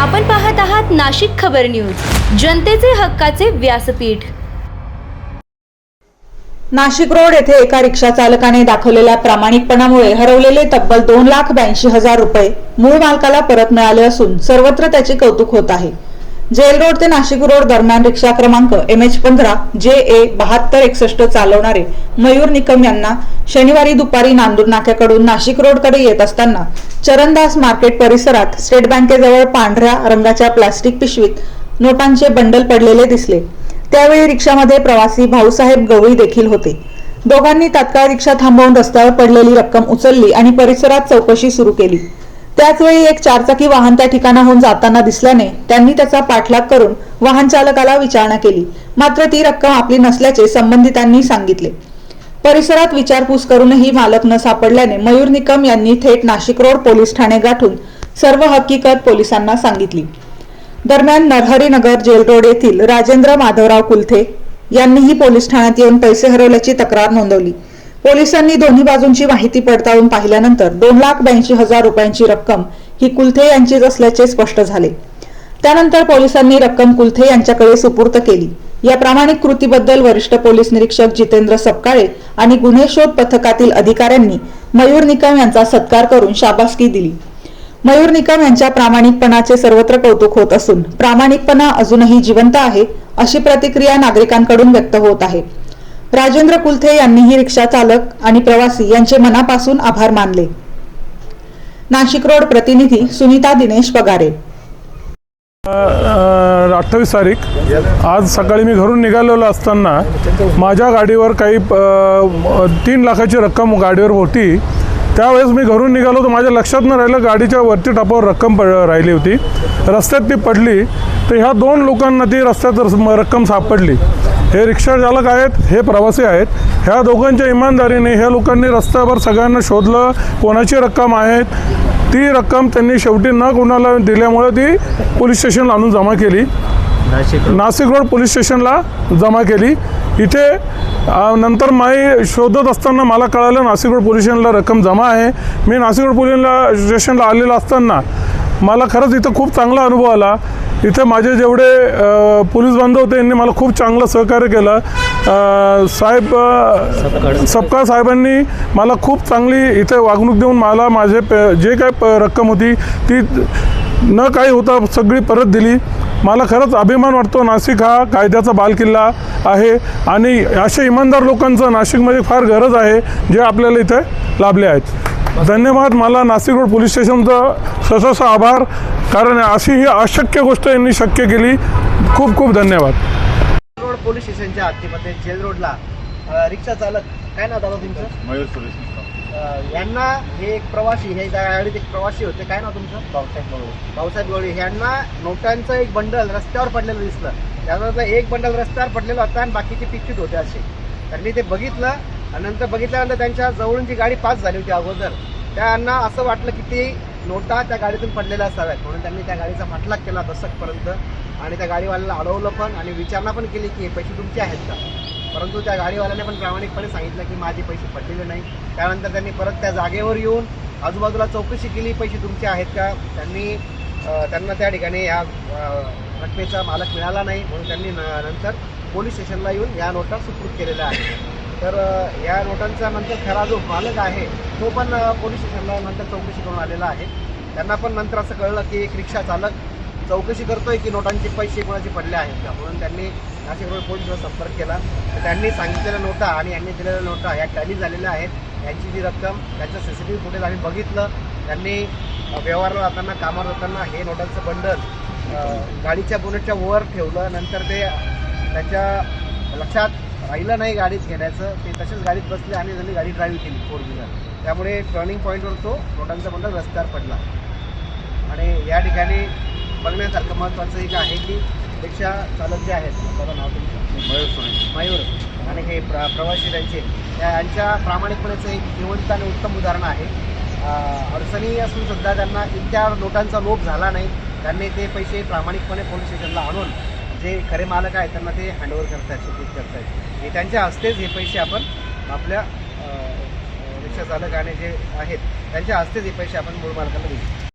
आपण पाहत आहात नाशिक खबर न्यूज, जनतेचे हक्काचे व्यासपीठ। नाशिक रोड येथे एका रिक्षा चालकाने दाखवलेल्या प्रामाणिकपणामुळे हरवलेले तब्बल 2,82,000 रुपये मूळ मालकाला परत मिळाले असून सर्वत्र त्याचे कौतुक होत आहे। जेल रोड ते नाशिक रोड दरम्यान रिक्षा क्रमांक MH15 JA 7261 चालवणारे मयूर निकम यांना शनिवारी दुपारी नांदूर नाक्याकडून नाशिक रोडकडे येत असताना चरणदास मार्केट परिसरात स्टेट बँकेजवळ पांढऱ्या रंगाच्या प्लास्टिक पिशवीत नोटांचे बंडल पडलेले दिसले। त्यावेळी रिक्षामध्ये प्रवासी भाऊसाहेब गवळी देखील होते। दोघांनी तात्काळ रिक्षा थांबवून रस्त्यावर पडलेली रक्कम उचलली आणि परिसरात चौकशी सुरू केली। त्याचवेळी एक चारचाकी वाहन त्या ठिकाणाहून जाताना दिसल्याने त्यांनी त्याचा पाठलाग करून वाहन चालकाला विचारणा केली, मात्र ती रक्कम आपली नसल्याचे संबंधितांनी सांगितले। परिसरात विचारपूस करूनही मालक न सापडल्याने मयूर निकम यांनी थेट नाशिक रोड पोलीस ठाणे गाठून सर्व हकीकत पोलिसांना सांगितली। दरम्यान नरहरीनगर जेल रोड येथील राजेंद्र माधवराव कुलथे यांनीही पोलीस ठाण्यात येऊन पैसे हरवल्याची तक्रार नोंदवली। पोलिसांनी दोन्ही बाजूंची माहिती पडताळून पाहिल्यानंतर 2,82,000 रुपयांची रक्कम ही कुलथे यांचीच असल्याचे स्पष्ट झाले। त्यानंतर पोलिसांनी रक्कम कुलथे यांच्याकडे सुपूर्द केली। या प्रामाणिक कृतीबद्दल वरिष्ठ पोलीस निरीक्षक जितेंद्र सपकाळे आणि गुन्हे शोध पथकातील अधिकाऱ्यांनी मयूर निकम यांचा सत्कार करून शाबासकी दिली। मयूर निकम यांच्या प्रामाणिकपणाचे सर्वत्र कौतुक होत असून प्रामाणिकपणा अजूनही जिवंत आहे अशी प्रतिक्रिया नागरिकांकडून व्यक्त होत आहे। राजेंद्र कुलथे यांनीही रिक्षा चालक आणि प्रवासी यांचे मनापासून आभार मानले। नाशिक रोड प्रतिनिधी सुनीता दिनेश पगारे। 28 तारीख आज सकाळी मी घरून निघालेलो असताना माझ्या गाडीवर काही 3 लाखाची रक्कम गाडीवर होती। त्यावेळेस मी घरून निघालो तर माझ्या लक्षात न राहिलं गाडीच्या वरती टपावर रक्कम राहिली होती। रस्त्यात ती पडली तर ह्या 2 लोकांना ती रस्त्यात रक्कम सापडली। हे रिक्षा चालक आहेत, हे प्रवासी आहेत। ह्या दोघांच्या इमानदारीने ह्या लोकांनी रस्त्यावर सगळ्यांना शोधलं, कोणाची रक्कम आहेत ती रक्कम त्यांनी शेवटी न कोणाला दिल्यामुळे ती पोलीस स्टेशनला आणून जमा केली। नाशिक रोड पोलीस स्टेशनला जमा केली। इथे नंतर मी शोधत असताना मला कळालं नाशिक रोड पोलीस स्टेशनला रक्कम जमा आहे। मी नाशिक रोड पोलीस स्टेशनला आलेला असताना मला खरंच इथं खूप चांगला अनुभव आला। इथे माझे जेवढे पोलीस बांधव होते यांनी मला खूप चांगलं सहकार्य केलं। सपकाळ साहेबांनी मला खूप चांगली इथे वागणूक देऊन मला माझे जे काही रक्कम होती ती न काही होता सगळी परत दिली। मला खरंच अभिमान वाटतो। नाशिक हा कायद्याचा बालकिल्ला आहे आणि अशा इमानदार लोकांचं नाशिकमध्ये फार गरज आहे जे आपल्याला इथे लाभले आहेत। धन्यवाद। मला नाशिक रोड पोलीस स्टेशनचा सशस्त्र आभार, कारण अशी ही अशक्य गोष्ट यांनी शक्य केली। खूप खूप धन्यवाद। रोड पोलीस स्टेशनच्या हद्दीमध्ये जेल रोडला रिक्षा चालक, काय नाव दादा तुमचं? मयूर सुरेश यांना हे एक प्रवासी, हे गाडीत एक प्रवासी होते, काय नाव तुमचं? भाऊसाहेब गवळी। ह्यांना नोटांचं एक बंडल रस्त्यावर पडलेलं दिसलं। त्यानंतर एक बंडल रस्त्यावर पडलेलं होतं आणि बाकीचे पिशवीत होते असे। त्यांनी ते बघितलं आणि नंतर बघितल्यानंतर त्यांच्या जवळून जी गाडी पास झाली होती अगोदर, त्यांना असं वाटलं की ती नोटा त्या गाडीतून पडलेल्या असाव्यात, म्हणून त्यांनी त्या गाडीचा पाठलाग केला दशकपर्यंत आणि त्या गाडीवाल्याला अडवलं पण आणि विचारणा पण केली की हे पैसे तुमचे आहेत का, परंतु त्या गाडीवाल्याने पण प्रामाणिकपणे सांगितलं की माझे पैसे पडलेले नाही। त्यानंतर त्यांनी परत त्या जागेवर येऊन आजूबाजूला चौकशी केली, पैसे तुमचे आहेत का। त्यांना त्या ठिकाणी या रकमेचा मालक मिळाला नाही, म्हणून त्यांनी नंतर पोलीस स्टेशनला येऊन या नोटा सुपूर्द केलेल्या आहेत। तर या नोटांचा नंतर खरा जो मालक आहे तो पण पोलीस स्टेशनला नंतर चौकशी करून आलेला आहे। त्यांना पण नंतर असं कळलं की एक रिक्षा चालक चौकशी करतोय की नोटांचे पैसे कोणाचे पडले आहेत का, म्हणून त्यांनी नाशिक रोड पोलीसला संपर्क केला। तर त्यांनी सांगितलेल्या नोटा आणि यांनी दिलेल्या नोटा या टॅली झालेल्या आहेत। यांची जी रक्कम त्यांचं CCTV फुटेज आम्ही बघितलं। त्यांनी व्यवहारला जाताना, कामावर जाताना हे नोटांचं बंडल गाडीच्या बोनेटच्या वर ठेवलं। नंतर ते त्यांच्या लक्षात राहिलं नाही गाडीत घेण्याचं, ते तसेच गाडीत बसले आणि त्यांनी गाडी ड्राईव्ह केली 4 व्हीलर। त्यामुळे टर्निंग पॉईंटवर तो नोटांचा बंडल रस्त्यावर पडला। आणि या ठिकाणी बघण्यासारखं महत्त्वाचं एक आहे की रिक्षा चालक जे आहेत, त्याला नाव तुमचं? मयूर आणि हे प्रवासी यांच्या प्रामाणिकपणाचं एक जिवंत आणि उत्तम उदाहरण आहे। अडचणी असून सुद्धा त्यांना इतक्या नोटांचा लोभ झाला नाही। त्यांनी ते पैसे प्रामाणिकपणे पोलीस स्टेशनला आणून जे खरे मालक आहेत त्यांना ते हँडओव्हर करतात, सुपूर्द करतात। हे त्यांच्या हस्तेच हे पैसे आपण आपल्या रिक्षा चालक आणि जे आहेत त्यांच्या हस्तेच हे पैसे आपण मूळ मालकाला देऊ।